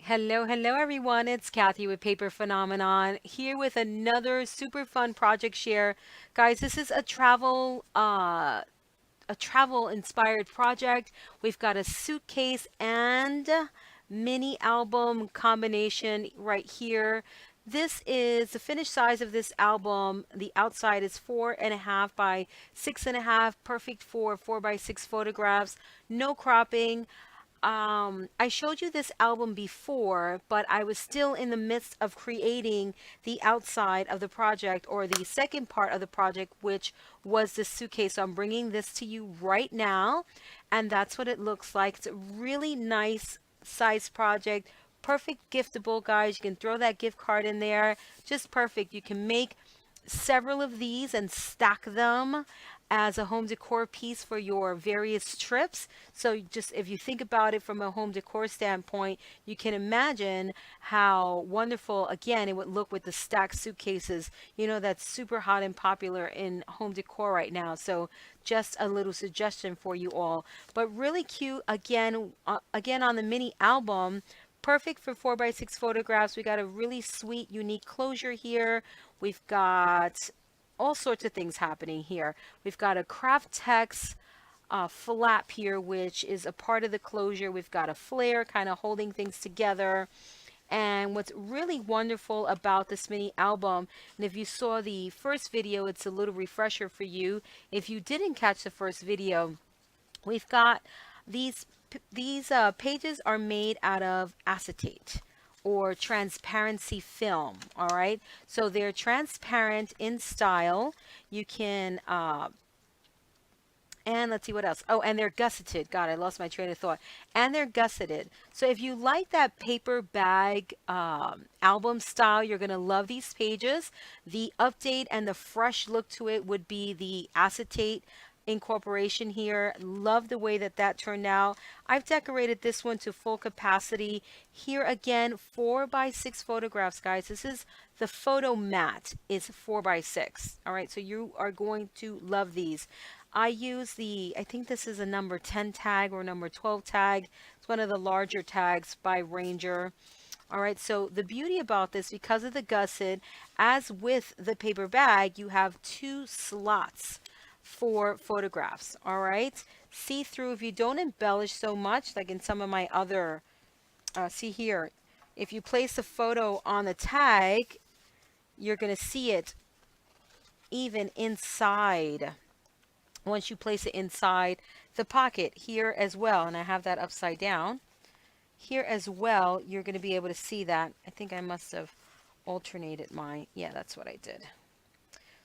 Hello everyone. It's Kathy with Paper Phenomenon here with another super fun project share. Guys, this is a travel inspired project. We've got a suitcase and mini album combination right here. This is the finished size of this album. The outside is 4.5 by 6.5, perfect for 4 by 6 photographs, no cropping. I showed you this album before, but I was still in the midst of creating the outside of the project, or the second part of the project, which was the suitcase. So I'm bringing this to you right now, and that's what it looks like. It's a really nice size project. Perfect giftable, guys. You can throw that gift card in there. Just perfect. You can make several of these and stack them as a home decor piece for your various trips. So just if you think about it from a home decor standpoint, you can imagine how wonderful again it would look with the stacked suitcases. You know, that's super hot and popular in home decor right now. So just a little suggestion for you all. But really cute again on the mini album. Perfect for 4 by 6 photographs. We got a really sweet, unique closure here. We've got all sorts of things happening here. We've got a craft text flap here, which is a part of the closure. We've got a flare kind of holding things together. And what's really wonderful about this mini album, and if you saw the first video, it's a little refresher for you. If you didn't catch the first video, we've got these pages are made out of acetate or transparency film. All right, so they're transparent in style. You can and let's see what else. Oh, and they're gusseted. God, I lost my train of thought. And they're gusseted. So if you like that paper bag album style, you're going to love these pages. The update and the fresh look to it would be the acetate incorporation here. Love the way that that turned out. I've decorated this one to full capacity. Here again, 4 by 6 photographs, guys. This is the photo mat is 4 by 6. All right, so you are going to love these. I use I think this is a number 10 tag or number 12 tag. It's one of the larger tags by Ranger. All right, so the beauty about this, because of the gusset, as with the paper bag, you have 2 slots for photographs. All right, see through. If you don't embellish so much, like in some of my other, see here, if you place the photo on the tag, you're going to see it even inside. Once you place it inside the pocket here as well, and I have that upside down here as well, you're going to be able to see that. I think I must have alternated yeah, that's what I did.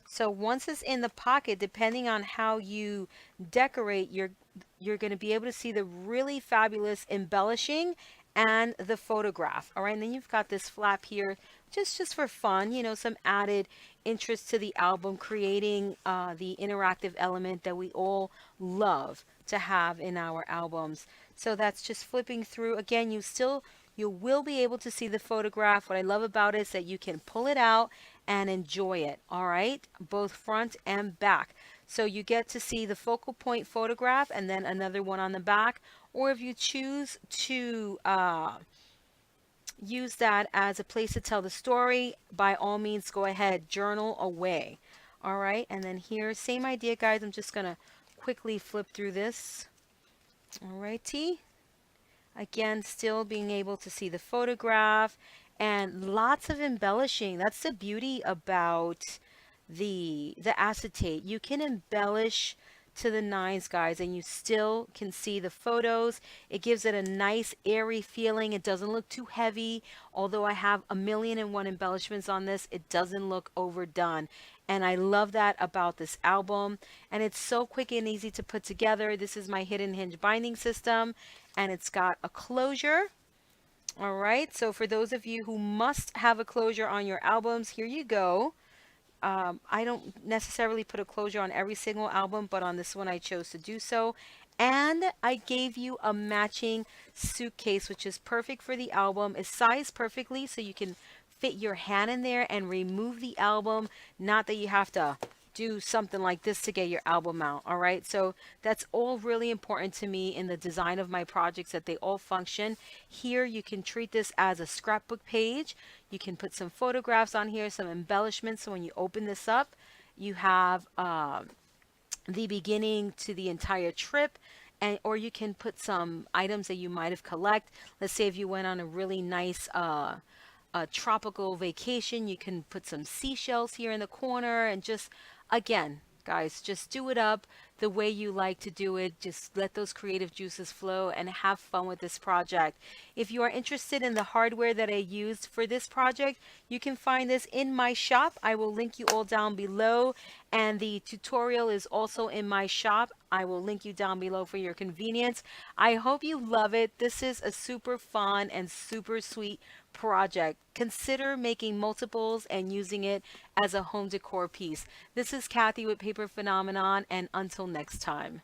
So once it's in the pocket, depending on how you decorate, you're going to be able to see the really fabulous embellishing and the photograph. All right, and then you've got this flap here just for fun, you know, some added interest to the album, creating the interactive element that we all love to have in our albums. So that's just flipping through. Again, you will be able to see the photograph. What I love about it is that you can pull it out and enjoy it. All right, both front and back. So you get to see the focal point photograph and then another one on the back. Or if you choose to use that as a place to tell the story, by all means, go ahead, journal away. All right, and then here, same idea, guys. I'm just going to quickly flip through this. All righty. Again, still being able to see the photograph and lots of embellishing. That's the beauty about the acetate. You can embellish to the nines, guys, and you still can see the photos. It gives it a nice airy feeling. It doesn't look too heavy. Although I have 1,000,001 embellishments on this, it doesn't look overdone. And I love that about this album. And it's so quick and easy to put together. This is my hidden hinge binding system, and it's got a closure. All right, so for those of you who must have a closure on your albums, here you go. I don't necessarily put a closure on every single album, but on this one I chose to do so. And I gave you a matching suitcase, which is perfect for the album. It's sized perfectly so you can fit your hand in there and remove the album. Not that you have to do something like this to get your album out. All right, so that's all really important to me in the design of my projects, that they all function. Here you can treat this as a scrapbook page. You can put some photographs on here, some embellishments, so when you open this up you have the beginning to the entire trip, and or you can put some items that you might have collect. Let's say if you went on a really nice a tropical vacation, you can put some seashells here in the corner, and just, again, guys, just do it up the way you like to do it. Just let those creative juices flow and have fun with this project. If you are interested in the hardware that I used for this project, you can find this in my shop. I will link you all down below, and the tutorial is also in my shop. I will link you down below for your convenience. I hope you love it. This is a super fun and super sweet project. Consider making multiples and using it as a home decor piece. This is Kathy with Paper Phenomenon, and until next time.